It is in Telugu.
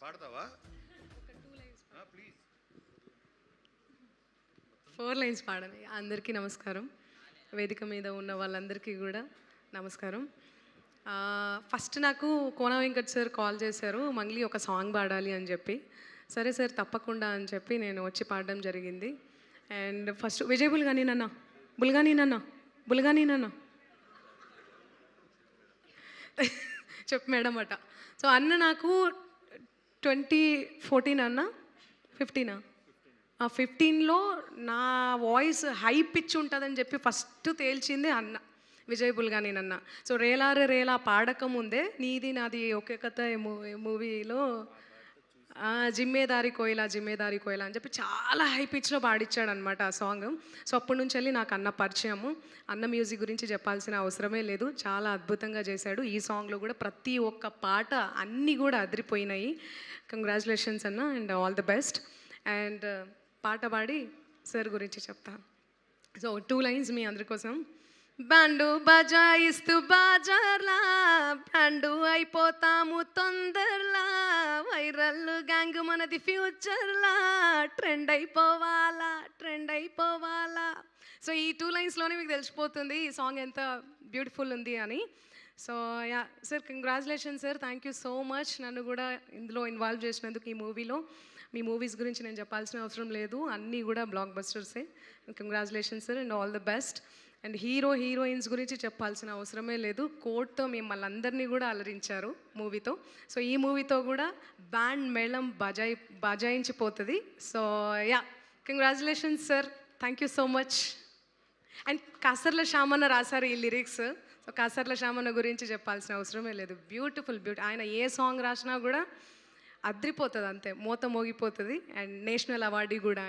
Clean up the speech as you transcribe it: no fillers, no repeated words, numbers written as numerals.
పాడతావా? ప్లీజ్. 4 లైన్స్ పాడని. అందరికీ నమస్కారం. వేదిక మీద ఉన్న వాళ్ళందరికీ కూడా నమస్కారం. ఫస్ట్ నాకు కోన వెంకట్ సార్ కాల్ చేశారు, మంగ్లీ ఒక సాంగ్ పాడాలి అని చెప్పి. సరే సార్ తప్పకుండా అని చెప్పి నేను వచ్చి పాడడం జరిగింది. అండ్ ఫస్ట్ విజయ్ బుల్గాని నన్న చెప్పు మేడం అట. సో అన్న నాకు 2014 అన్న 15 15లో నా వాయిస్ హై పిచ్ ఉంటుందని చెప్పి ఫస్ట్ తేల్చింది అన్న విజయ్ బుల్గాని నన్న. సో రేలారే రేలా పాడకముందే నీది నాది ఒకే కథ మూవీలో జిమ్మేదారి కోయిలా అని చెప్పి చాలా హై పిచ్లో పాడిచ్చాడు అనమాట ఆ సాంగ్. సో అప్పటి నుంచి వెళ్ళి నాకు అన్న పరిచయము. అన్న మ్యూజిక్ గురించి చెప్పాల్సిన అవసరమే లేదు, చాలా అద్భుతంగా చేశాడు. ఈ సాంగ్లో కూడా ప్రతి ఒక్క పాట అన్నీ కూడా అదిరిపోయినాయి. కంగ్రాచులేషన్స్ అన్న and all the best. And పాట పాడి సార్ గురించి చెప్తాను. సో 2 లైన్స్ మీ అందరి కోసం. బ్యాండు బజాయిస్తూ బాజార్లా బ్యాండు అయిపోతాము తొందరలా, వైరల్ గ్యాంగ్ మనది ఫ్యూచర్లా, ట్రెండ్ అయిపోవాలా. సో ఈ 2 లైన్స్లోనే మీకు తెలిసిపోతుంది ఈ సాంగ్ ఎంత బ్యూటిఫుల్ ఉంది అని. So yeah sir, congratulation sir, thank you so much నన్ను కూడా ఇందులో ఇన్వాల్వ్ చేసినందుకు. ఈ మూవీలో మీ మూవీస్ గురించి నేను చెప్పాల్సిన అవసరం లేదు, అన్నీ కూడా బ్లాక్ బస్టర్సే. Congratulation sir and all the best. And heroines గురించి చెప్పాల్సిన అవసరమే లేదు, కోట్తో మిమ్మల్ని అందరినీ కూడా అలరించారు మూవీతో. సో ఈ మూవీతో కూడా బ్యాండ్ మేళం బజాయించిపోతుంది. So ya congratulations sir, thank you so much. And Kasarla Shyamanna రాశారు ఈ లిరిక్స్. సో కాసర్ల శ్యామన్న గురించి చెప్పాల్సిన అవసరమే లేదు, బ్యూటిఫుల్. ఆయన ఏ సాంగ్ రాసినా కూడా అద్రిపోతుంది, అంతే మోత మోగిపోతుంది. అండ్ నేషనల్ అవార్డు కూడా